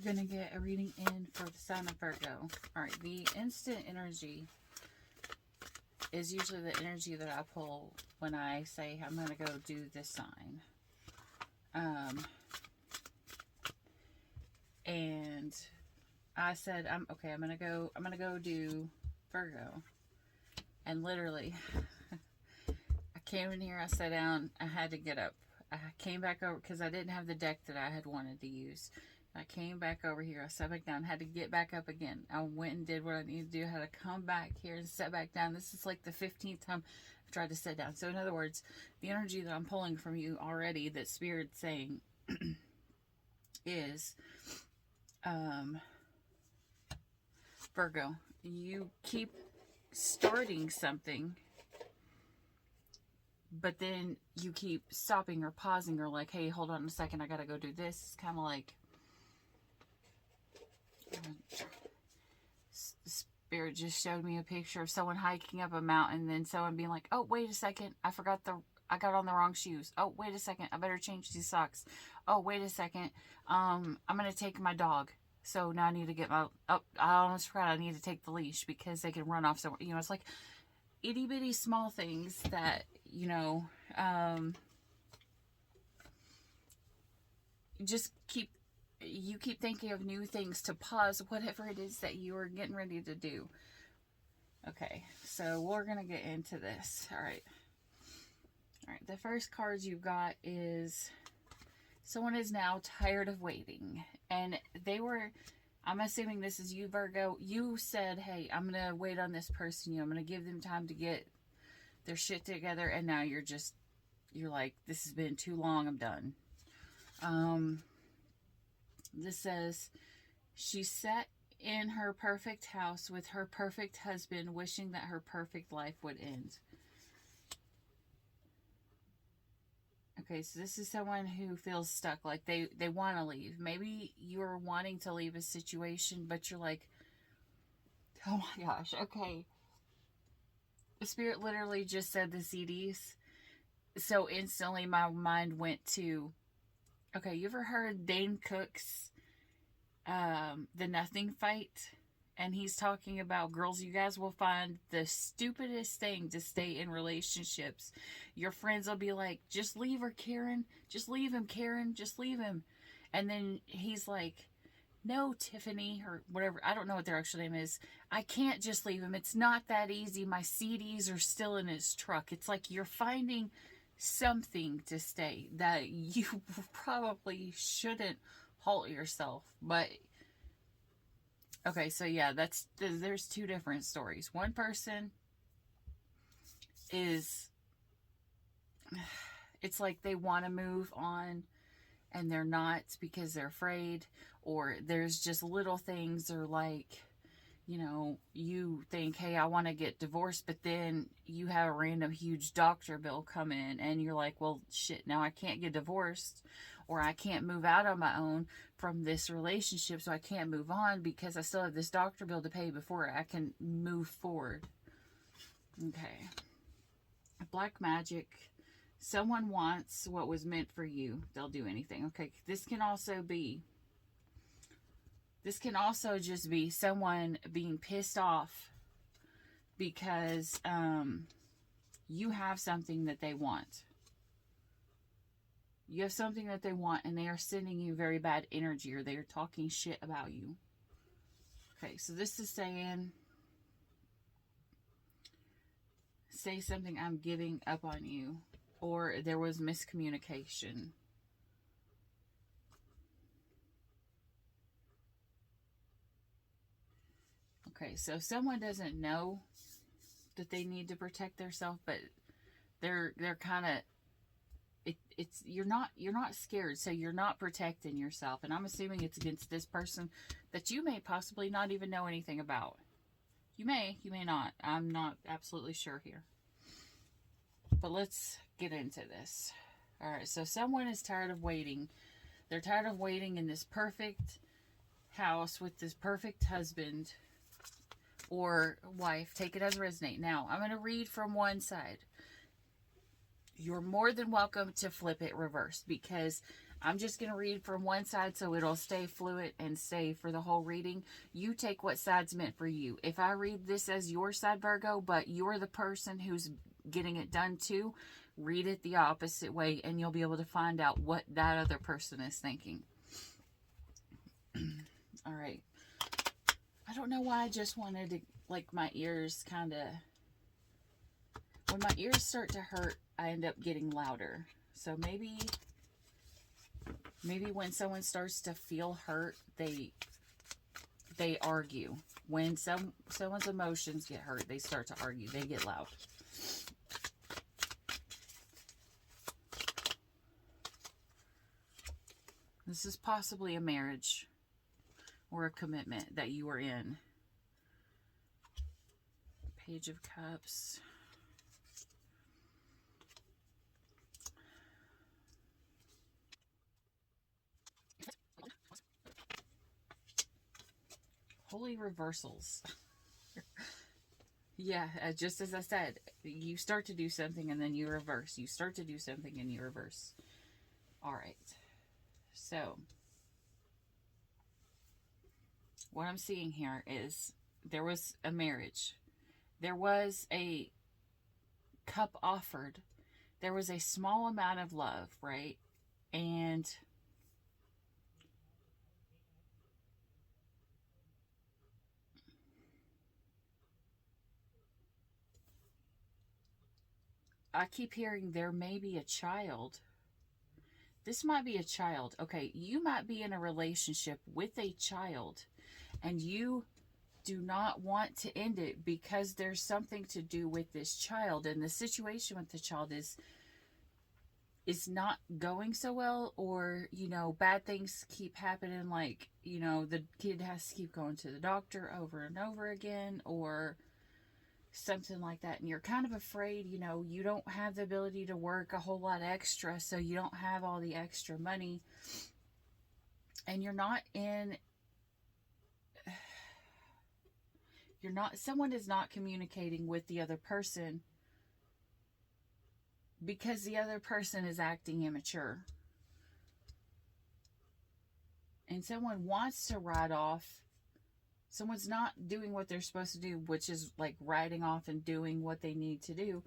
going to get a reading in for the sign of Virgo. All right, the instant energy is usually the energy that I pull when I say I'm going to go do this sign. And I said, I'm going to go do Virgo. And literally, I came in here, I sat down, I had to get up. I came back over because I didn't have the deck that I had wanted to use. I came back over here, I sat back down, had to get back up again. I went and did what I needed to do, I had to come back here and sit back down. This is like the 15th time I've tried to sit down. So in other words, the energy that I'm pulling from you already, that Spirit's saying, is, Virgo, you keep starting something, but then you keep stopping or pausing or like, hey, hold on a second, I gotta go do this. It's kind of like Spirit just showed me a picture of someone hiking up a mountain, then someone being like, oh, wait a second, I got on the wrong shoes. Oh, wait a second, I better change these socks. Oh, wait a second, I'm gonna take my dog. So now I need to get I almost forgot I need to take the leash because they can run off somewhere. You know, it's like itty bitty small things that, you know, you keep thinking of new things to pause whatever it is that you are getting ready to do. Okay, so we're going to get into this. All right, the first cards you've got is someone is now tired of waiting. And I'm assuming this is you, Virgo. You said, hey, I'm going to wait on this person. I'm going to give them time to get their shit together. And now you're like, this has been too long. I'm done. This says, she sat in her perfect house with her perfect husband, wishing that her perfect life would end. Okay, so this is someone who feels stuck, like they want to leave. Maybe you're wanting to leave a situation, but you're like, oh my gosh, okay. The Spirit literally just said the CDs. So instantly my mind went to, okay, you ever heard Dane Cook's The Nothing Fight? And he's talking about, girls, you guys will find the stupidest thing to stay in relationships. Your friends will be like, just leave her, Karen. Just leave him, Karen. Just leave him. And then he's like, no, Tiffany, or whatever. I don't know what their actual name is. I can't just leave him. It's not that easy. My CDs are still in his truck. It's like you're finding something to stay that you probably shouldn't halt yourself. But okay, so yeah, there's two different stories. One person is, it's like they want to move on and they're not because they're afraid, or there's just little things, or like, you know, you think, hey, I want to get divorced, but then you have a random huge doctor bill come in and you're like, well, shit, now I can't get divorced, or I can't move out on my own from this relationship, so I can't move on because I still have this doctor bill to pay before I can move forward. Okay. Black magic. Someone wants what was meant for you. They'll do anything. Okay. This can also just be someone being pissed off because you have something that they want. You have something that they want, and they are sending you very bad energy, or they are talking shit about you. Okay, so this is saying, say something, I'm giving up on you, or there was miscommunication. Okay, so someone doesn't know that they need to protect themselves, but they're kind of, you're not scared, so you're not protecting yourself. And I'm assuming it's against this person that you may possibly not even know anything about. You may not. I'm not absolutely sure here. But let's get into this. All right, so someone is tired of waiting. They're tired of waiting in this perfect house with this perfect husband or wife. Take it as resonate. Now, I'm going to read from one side. You're more than welcome to flip it reverse, because I'm just going to read from one side so it'll stay fluid and stay for the whole reading. You take what side's meant for you. If I read this as your side, Virgo, but you're the person who's getting it done too, read it the opposite way and you'll be able to find out what that other person is thinking. All right. I don't know why I just wanted to, like, my ears kind of, when my ears start to hurt, I end up getting louder. So maybe when someone starts to feel hurt, they argue. When someone's emotions get hurt, they start to argue. They get loud. This is possibly a marriage or a commitment that you are in. Page of Cups. Holy reversals. Yeah, just as I said, you start to do something and then you reverse. You start to do something and you reverse. All right. So, what I'm seeing here is there was a marriage. There was a cup offered. There was a small amount of love, right? And I keep hearing there may be a child. This might be a child. Okay, you might be in a relationship with a child and you do not want to end it because there's something to do with this child, and the situation with the child is not going so well, or bad things keep happening, like the kid has to keep going to the doctor over and over again, or something like that, and you're kind of afraid. You don't have the ability to work a whole lot extra, so you don't have all the extra money, and someone is not communicating with the other person because the other person is acting immature. And someone wants to write off. Someone's not doing what they're supposed to do, which is like writing off and doing what they need to do,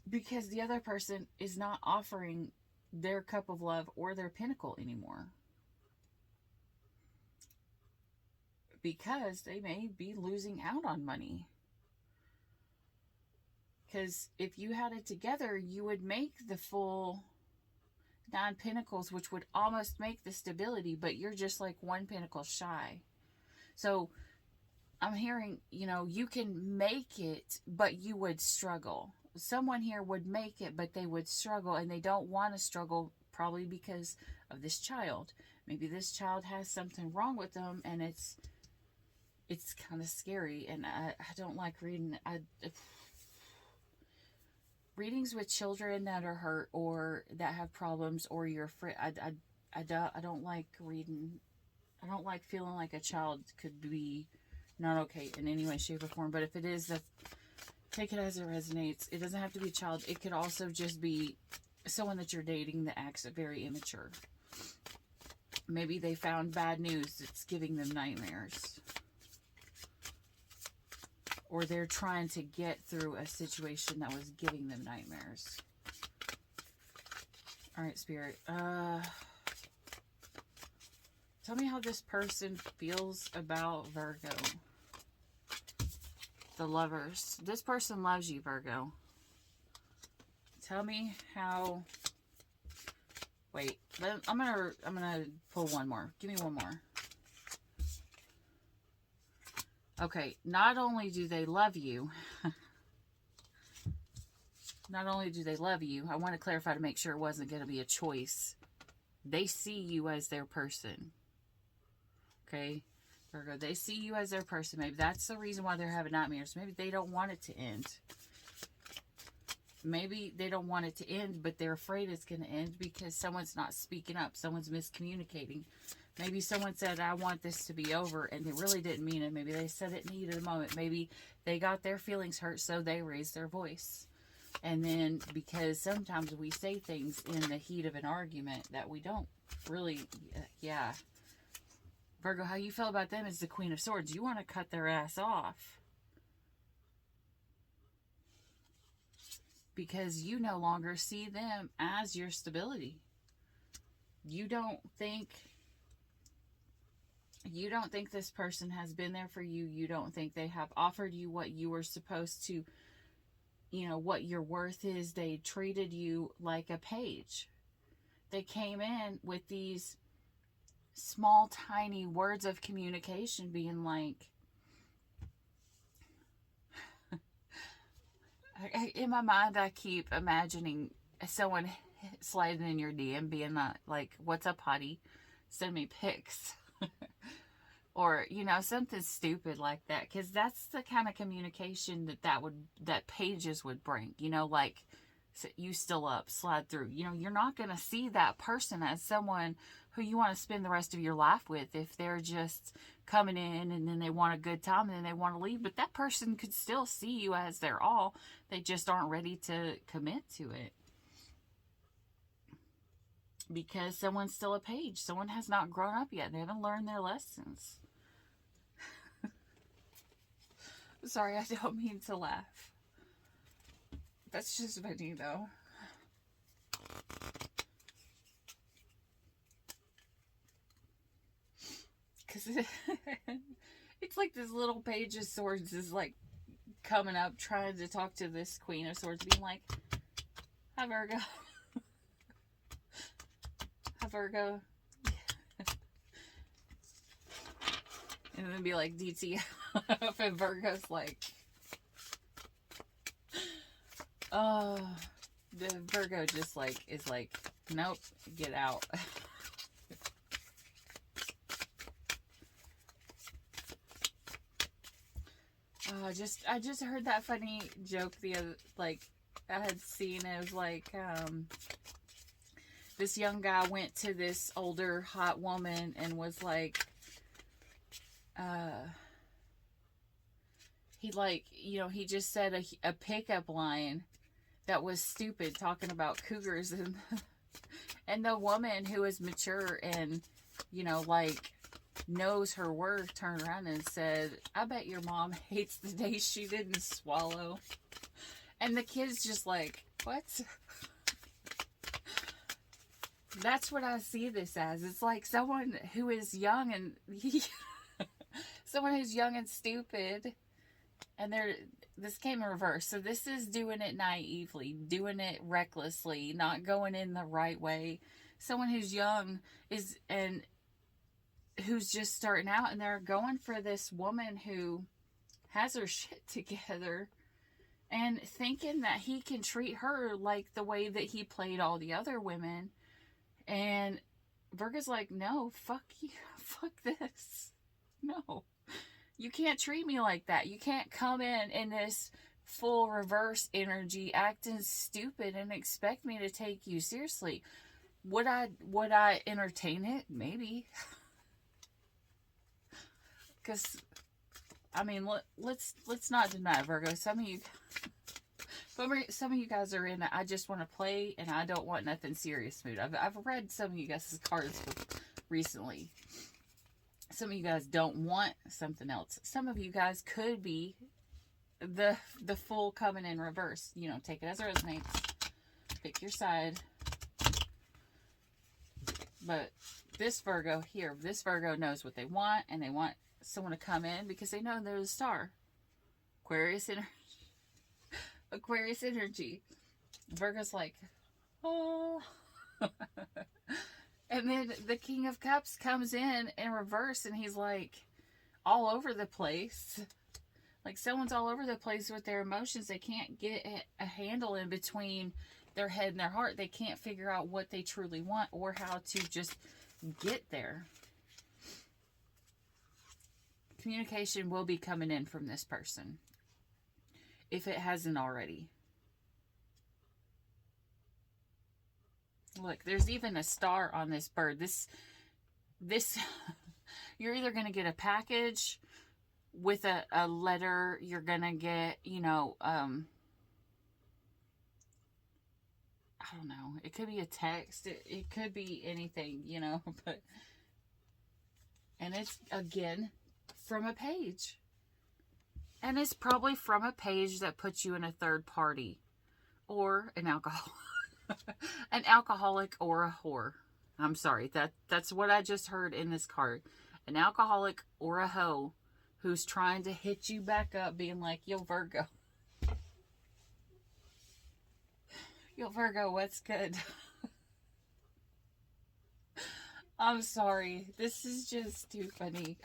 because the other person is not offering their cup of love or their pinnacle anymore. Because they may be losing out on money. Because if you had it together, you would make the full 9 pentacles, which would almost make the stability, but you're just like 1 pentacle shy. So I'm hearing, you can make it, but you would struggle. Someone here would make it, but they would struggle, and they don't want to struggle, probably because of this child. Maybe this child has something wrong with them, and it's kind of scary, and I don't like reading. Readings with children that are hurt or that have problems, or you're afraid. I don't like reading. I don't like feeling like a child could be not okay in any way, shape, or form. But if it is, take it as it resonates. It doesn't have to be a child. It could also just be someone that you're dating that acts very immature. Maybe they found bad news that's giving them nightmares. Or they're trying to get through a situation that was giving them nightmares. All right, Spirit. Tell me how this person feels about Virgo. The Lovers. This person loves you, Virgo. Tell me how... Wait. I'm gonna pull one more. Give me one more. Okay, not only do they love you, I want to clarify to make sure it wasn't going to be a choice. They see you as their person. Okay, Virgo, they see you as their person. Maybe that's the reason why they're having nightmares. Maybe they don't want it to end. Maybe they don't want it to end, but they're afraid it's going to end because someone's not speaking up. Someone's miscommunicating. Maybe someone said, I want this to be over, and they really didn't mean it. Maybe they said it in the heat of the moment. Maybe they got their feelings hurt, so they raised their voice. And then, because sometimes we say things in the heat of an argument that we don't really, yeah. Virgo, how you feel about them is the Queen of Swords. You want to cut their ass off. Because you no longer see them as your stability. You don't think this person has been there for you. You don't think they have offered you what you were supposed to, what your worth is. They treated you like a page. They came in with these small, tiny words of communication being like, in my mind, I keep imagining someone sliding in your DM being like, what's up, hottie? Send me pics. Or, something stupid like that. Because that's the kind of communication that pages would bring. Like, you still up, slide through. You're not going to see that person as someone who you want to spend the rest of your life with if they're just coming in and then they want a good time and then they want to leave. But that person could still see you as their all. They just aren't ready to commit to it. Because someone's still a page. Someone has not grown up yet. They haven't learned their lessons. Sorry, I don't mean to laugh. That's just funny, though. Because it's like this little Page of Swords is like coming up trying to talk to this Queen of Swords, being like, hi, Virgo. Hi, Virgo. And then be like, DTF. And Virgo's like, oh, the Virgo just like is like, nope, get out. I just heard that funny joke the other, like, I had seen. It was like, this young guy went to this older hot woman and was like, he just said a pickup line that was stupid, talking about cougars, and the woman who is mature and, knows her worth turned around and said, I bet your mom hates the day she didn't swallow. And the kid's just like, what? That's what I see this as. It's like someone who is young and someone who's young and stupid, and this came in reverse. So this is doing it naively, doing it recklessly, not going in the right way. Someone who's young and who's just starting out, and they're going for this woman who has her shit together and thinking that he can treat her like the way that he played all the other women. And Virgo's like, no, fuck you, fuck this. No, you can't treat me like that. You can't come in this full reverse energy, acting stupid, and expect me to take you seriously. Would I entertain it? Maybe. Because, I mean, let's not deny, Virgo. Some of you guys are in I just want to play and I don't want nothing serious mood. I've read some of you guys' cards recently. Some of you guys don't want something else. Some of you guys could be the full coming in reverse. Take it as it resonates. Pick your side. But this Virgo knows what they want, and they want someone to come in because they know they're the star. Aquarius energy. Virgo's like, oh. And then the King of Cups comes in reverse, and he's like all over the place. Like someone's all over the place with their emotions. They can't get a handle in between their head and their heart. They can't figure out what they truly want or how to just get there. Communication will be coming in from this person, if it hasn't already. Look, there's even a star on this bird. This you're either going to get a package with a letter. You're going to get, I don't know. It could be a text. It could be anything, you know. But and it's again from a page. And it's probably from a page that puts you in a third party or an alcohol, an alcoholic or a whore. I'm sorry, that's what I just heard in this card. An alcoholic or a hoe who's trying to hit you back up, being like, yo, Virgo. Yo, Virgo, what's good? I'm sorry. This is just too funny.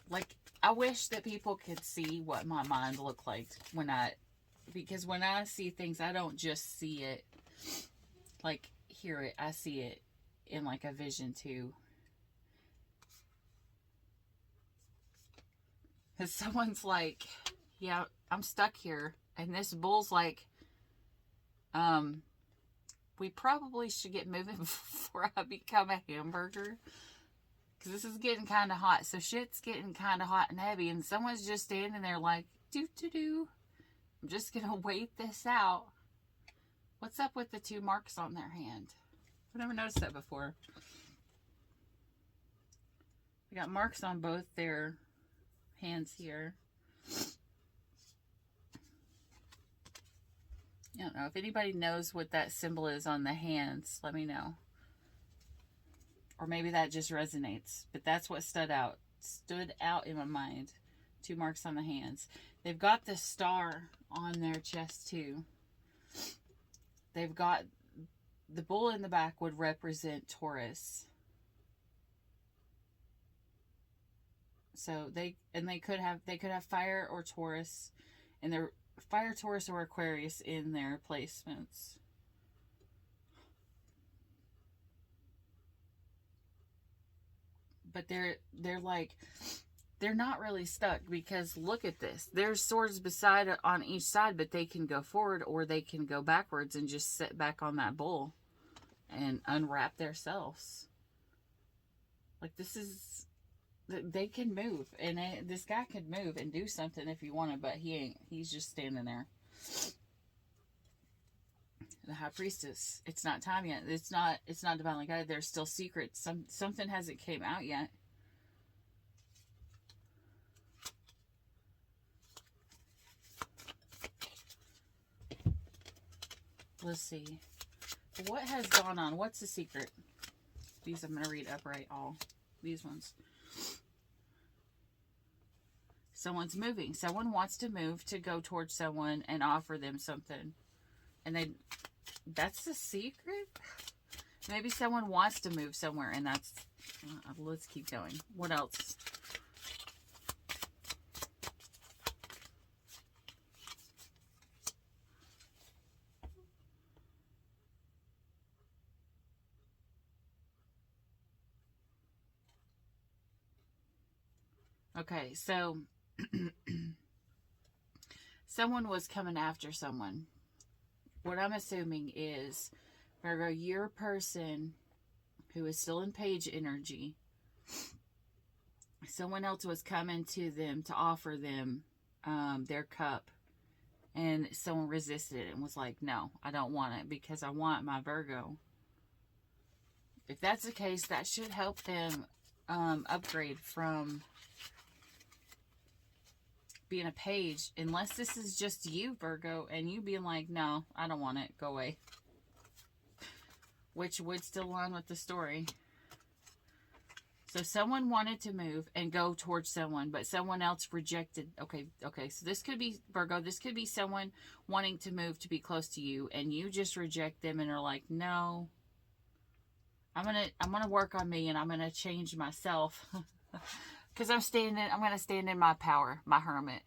Like, I wish that people could see what my mind looked like because when I see things, I don't just see it, like, hear it. I see it in, like, a vision, too. Because someone's like, yeah, I'm stuck here. And this bull's like, we probably should get moving before I become a hamburger. Because this is getting kind of hot. So shit's getting kind of hot and heavy. And someone's just standing there like, do. I'm just going to wait this out. What's up with the 2 marks on their hand? I've never noticed that before. We got marks on both their hands here. I don't know. If anybody knows what that symbol is on the hands, let me know. Or maybe that just resonates. But that's what stood out in my mind. 2 marks on the hands. They've got the star on their chest too. They've got the bull in the back would represent Taurus. So they could have fire or Taurus, and they're fire, Taurus, or Aquarius in their placements. But they're not really stuck, because look at this. There's swords beside on each side, but they can go forward or they can go backwards and just sit back on that bull and unwrap themselves. Like, this is, they can move, and this guy could move and do something if he wanted, but he ain't. He's just standing there. The High Priestess. It's not time yet. It's not divinely guided. There's still secrets. Something hasn't came out yet. Let's see. What has gone on? What's the secret? These I'm going to read upright, all. These ones. Someone's moving. Someone wants to move to go towards someone and offer them something. And that's the secret? Maybe someone wants to move somewhere, and that's... let's keep going. What else? Okay, so someone was coming after someone. What I'm assuming is, Virgo, you're a person who is still in page energy. Someone else was coming to them to offer them their cup. And someone resisted it and was like, no, I don't want it because I want my Virgo. If that's the case, that should help them upgrade from being a page, unless this is just you, Virgo, and you being like, no, I don't want it, go away. Which would still align with the story. So someone wanted to move and go towards someone, but someone else rejected. Okay, so this could be, Virgo, this could be someone wanting to move to be close to you, and you just reject them and are like, no, I'm gonna work on me, and I'm gonna change myself. Because I'm going to stand in my power, my hermit.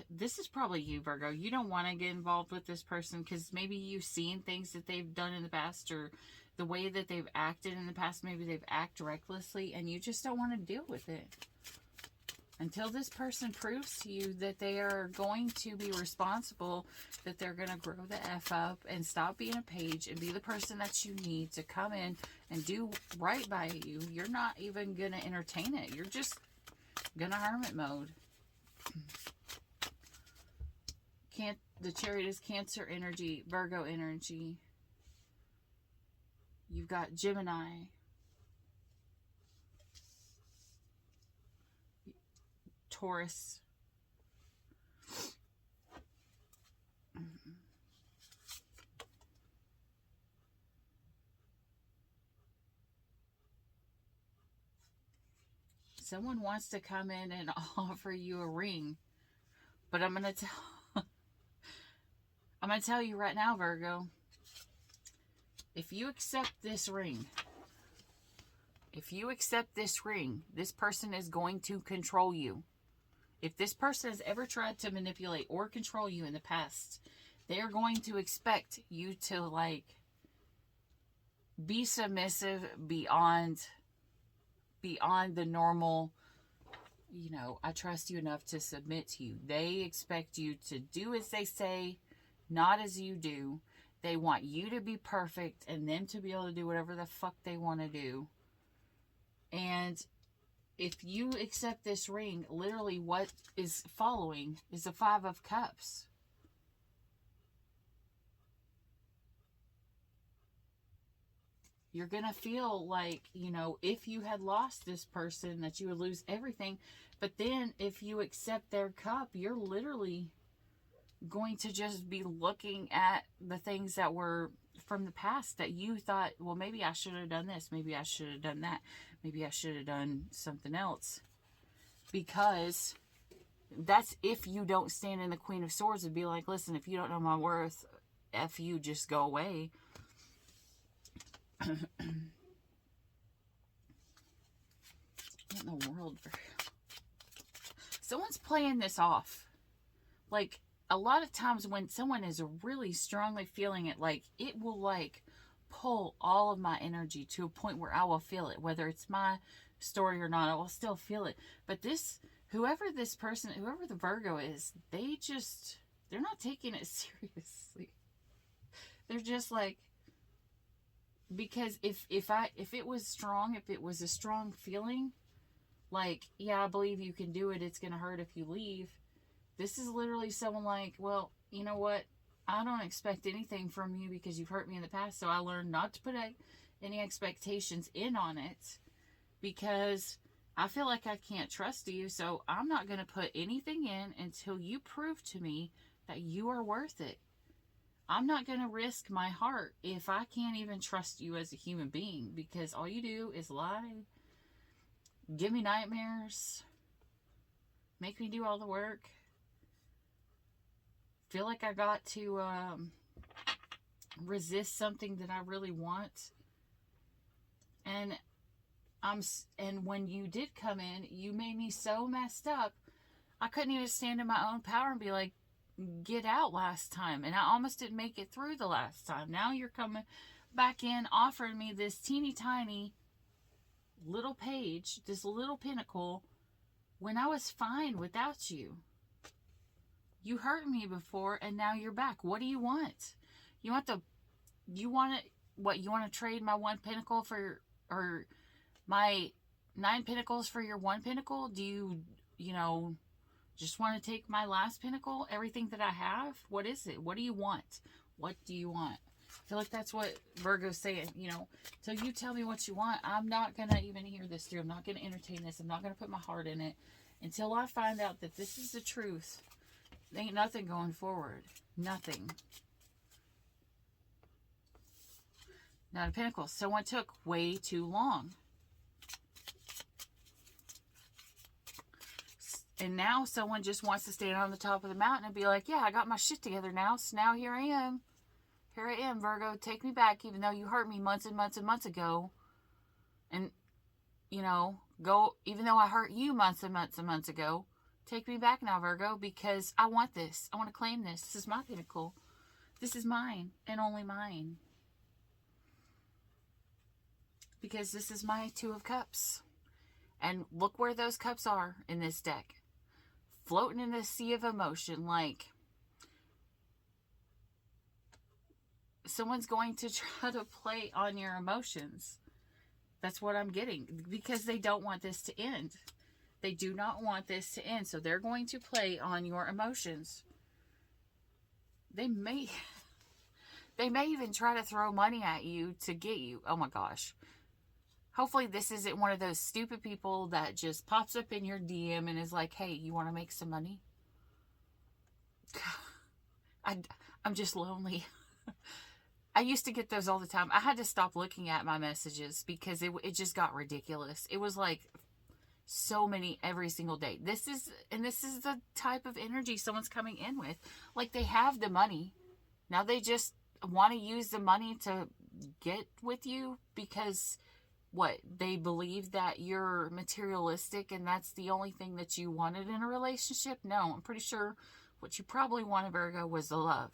This is probably you, Virgo. You don't want to get involved with this person because maybe you've seen things that they've done in the past, or the way that they've acted in the past. Maybe they've acted recklessly and you just don't want to deal with it. Until this person proves to you that they are going to be responsible, that they're going to grow the F up and stop being a page and be the person that you need to come in and do right by you, you're not even going to entertain it. You're just going to hermit mode. The Chariot is Cancer energy, Virgo energy. You've got Gemini, Taurus. Someone wants to come in and offer you a ring, but I'm gonna tell you right now, Virgo. If you accept this ring, this person is going to control you. If this person has ever tried to manipulate or control you in the past, they are going to expect you to, like, be submissive beyond the normal, you know, I trust you enough to submit to you. They expect you to do as they say, not as you do. They want you to be perfect and them to be able to do whatever the fuck they want to do. And if you accept this ring, literally what is following is the 5 of Cups. You're going to feel like, you know, if you had lost this person, that you would lose everything. But then if you accept their cup, you're literally going to just be looking at the things that were from the past that you thought, well, maybe I should have done this. Maybe I should have done that. Maybe I should have done something else. Because that's if you don't stand in the Queen of Swords and be like, listen, if you don't know my worth, F you, just go away. What in the world? Someone's playing this off. Like, a lot of times when someone is really strongly feeling it, like, it will, like, pull all of my energy to a point where I will feel it. Whether it's my story or not, I will still feel it. But whoever this person, whoever the Virgo is, they're not taking it seriously. They're just like, because if it was strong, if it was a strong feeling, like, yeah, I believe you can do it, it's going to hurt if you leave. This is literally someone like, well, you know what? I don't expect anything from you because you've hurt me in the past. So I learned not to put any expectations in on it because I feel like I can't trust you. So I'm not going to put anything in until you prove to me that you are worth it. I'm not going to risk my heart if I can't even trust you as a human being, because all you do is lie, give me nightmares, make me do all the work, feel like I got to resist something that I really want. And when you did come in, you made me so messed up, I couldn't even stand in my own power and be like, get out last time. And I almost didn't make it through the last time. Now you're coming back in, offering me this teeny tiny little page, this little pinnacle, when I was fine without you. You hurt me before, and now you're back. What do you want? You want to trade my 1 pinnacle or my 9 pinnacles for your 1 pinnacle? Do you just want to take my last pinnacle, everything that I have? What is it? What do you want? What do you want? I feel like that's what Virgo's saying, till you tell me what you want, I'm not going to even hear this through. I'm not going to entertain this. I'm not going to put my heart in it until I find out that this is the truth. There ain't nothing going forward. Nothing. Now the Pentacles. Someone took way too long. And now someone just wants to stand on the top of the mountain and be like, yeah, I got my shit together now. So now here I am. Here I am, Virgo. Take me back, even though you hurt me months and months and months ago. And, even though I hurt you months and months and months ago, take me back now, Virgo, because I want this. I want to claim this. This is my pinnacle. This is mine and only mine. Because this is my 2 of Cups. And look where those cups are in this deck. Floating in this sea of emotion, like someone's going to try to play on your emotions. That's what I'm getting, because they don't want this to end. They do not want this to end. So they're going to play on your emotions. They may even try to throw money at you to get you. Oh my gosh. Hopefully this isn't one of those stupid people that just pops up in your DM and is like, hey, you want to make some money? I'm just lonely. I used to get those all the time. I had to stop looking at my messages because it just got ridiculous. It was like so many every single day. This is the type of energy someone's coming in with. Like, they have the money. Now they just want to use the money to get with you because what? They believe that you're materialistic and that's the only thing that you wanted in a relationship? No, I'm pretty sure what you probably wanted, Virgo, was the love.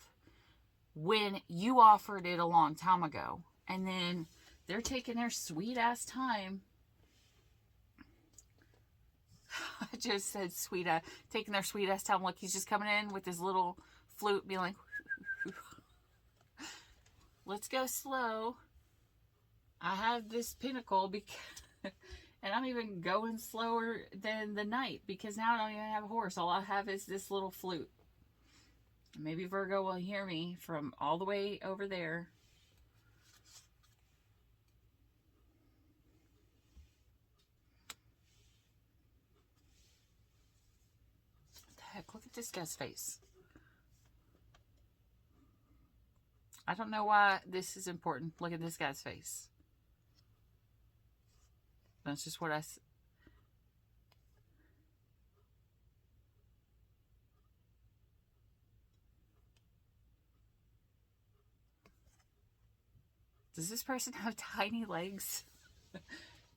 When you offered it a long time ago. And then they're taking their sweet ass time. I just said sweet ass. Taking their sweet ass time. Look, he's just coming in with his little flute being like, let's go slow. I have this pinnacle because, and I'm even going slower than the knight because now I don't even have a horse. All I have is this little flute. Maybe Virgo will hear me from all the way over there. What the heck? Look at this guy's face. I don't know why this is important. Look at this guy's face. That's just what I... Does this person have tiny legs?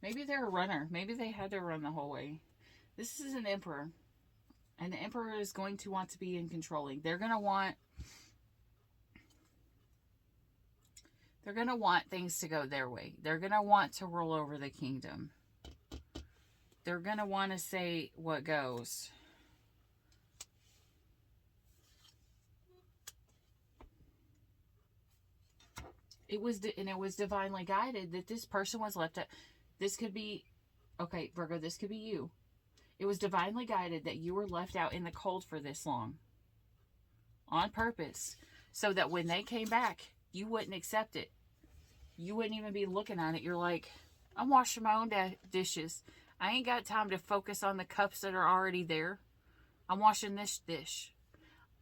Maybe they're a runner. Maybe they had to run the whole way. This is an emperor. And the emperor is going to want to be in controlling. They're going to want things to go their way. They're going to want to rule over the kingdom. They're going to want to say what goes. It was divinely guided that this person was left at. This could be, okay, Virgo, this could be you. It was divinely guided that you were left out in the cold for this long. On purpose. So that when they came back, you wouldn't accept it. You wouldn't even be looking at it. You're like, I'm washing my own dishes. I ain't got time to focus on the cups that are already there. I'm washing this dish.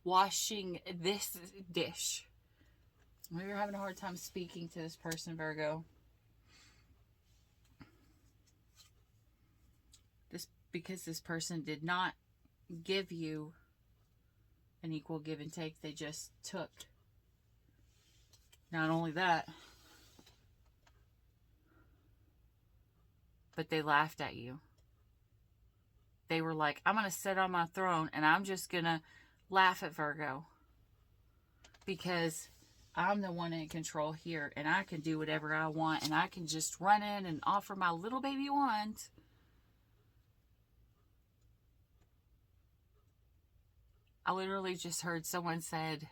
Washing this dish. Maybe you're having a hard time speaking to this person, Virgo. Because this person did not give you an equal give and take. They just took. Not only that, but they laughed at you. They were like, I'm going to sit on my throne and I'm just going to laugh at Virgo. Because I'm the one in control here and I can do whatever I want and I can just run in and offer my little baby wand. I literally just heard someone said in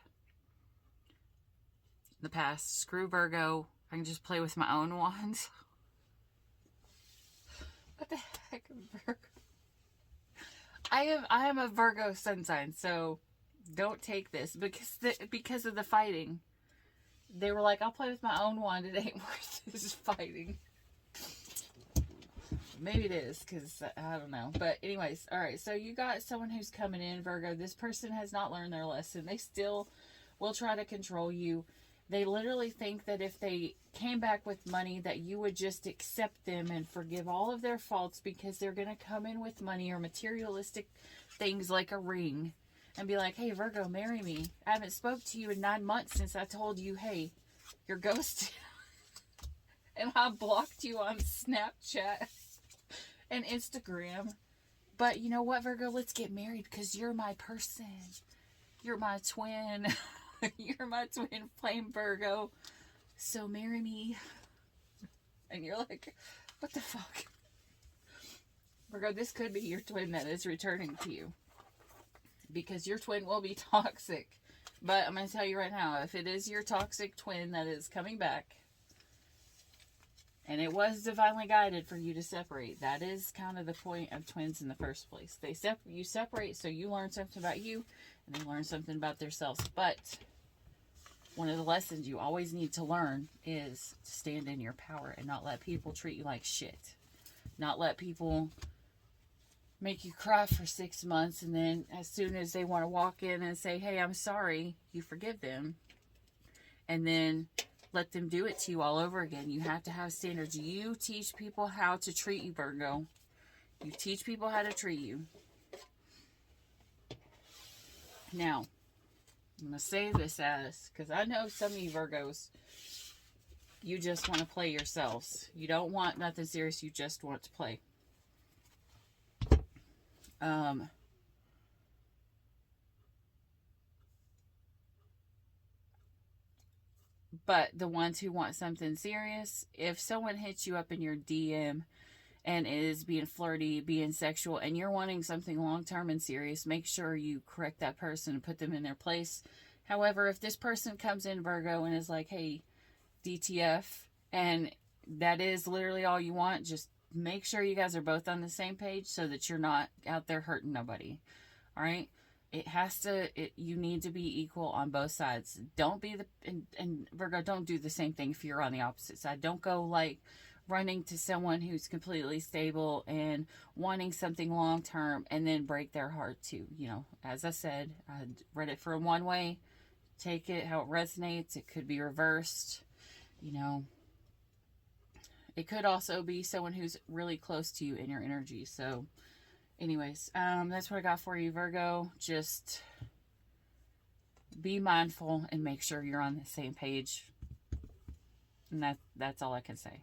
the past, screw Virgo, I can just play with my own wands. What the heck, Virgo? I am a Virgo sun sign, so don't take this because of the fighting. They were like, I'll play with my own wand. It ain't worth this fighting. Maybe it is, because I don't know. But anyways, all right. So you got someone who's coming in, Virgo. This person has not learned their lesson. They still will try to control you. They literally think that if they came back with money that you would just accept them and forgive all of their faults because they're going to come in with money or materialistic things like a ring and be like, hey, Virgo, marry me. I haven't spoke to you in 9 months since I told you, hey, you're ghosted. And I blocked you on Snapchat and Instagram. But you know what, Virgo? Let's get married because you're my person. You're my twin. You're my twin flame, Virgo. So marry me. And you're like, what the fuck? Virgo, this could be your twin that is returning to you. Because your twin will be toxic. But I'm going to tell you right now, if it is your toxic twin that is coming back, And it was divinely guided for you to separate. That is kind of the point of twins in the first place. You separate so you learn something about you and they learn something about themselves. But one of the lessons you always need to learn is to stand in your power and not let people treat you like shit. Not let people make you cry for 6 months, and then as soon as they want to walk in and say, hey, I'm sorry, you forgive them. And then let them do it to you all over again. You have to have standards. You teach people how to treat you, Virgo. You teach people how to treat you. Now, I'm going to say this as, because I know some of you Virgos, you just want to play yourselves. You don't want nothing serious. You just want to play. But the ones who want something serious, if someone hits you up in your DM and is being flirty, being sexual, and you're wanting something long-term and serious, make sure you correct that person and put them in their place. However, if this person comes in, Virgo, and is like, hey, DTF, and that is literally all you want, just make sure you guys are both on the same page so that you're not out there hurting nobody. All right? You need to be equal on both sides. Don't be and Virgo, don't do the same thing if you're on the opposite side. Don't go like running to someone who's completely stable and wanting something long term and then break their heart too. You know, as I said, I read it from one way. Take it how it resonates. It could be reversed. You know, it could also be someone who's really close to you in your energy. So anyways, that's what I got for you, Virgo. Just be mindful and make sure you're on the same page. And that's all I can say.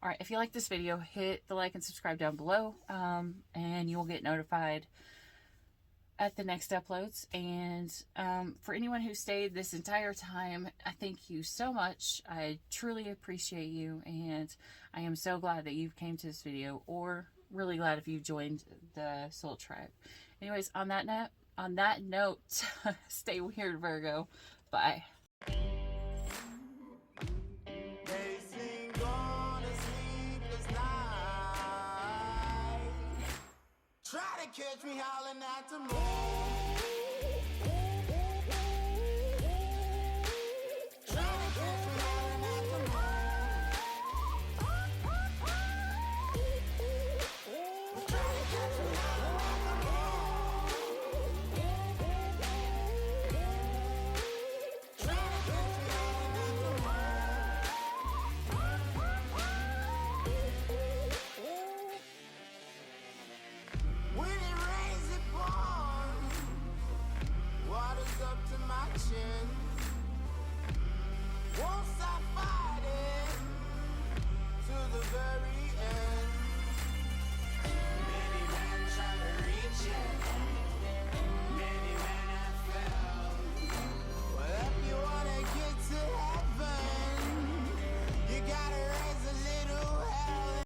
All right, if you like this video, hit the like and subscribe down below, and you will get notified at the next uploads. And for anyone who stayed this entire time, I thank you so much. I truly appreciate you, and I am so glad that you came to this video, or really glad if you joined the Soul Tribe. Anyways, on that note, stay weird, Virgo. Bye. Try to catch me howling at the moon.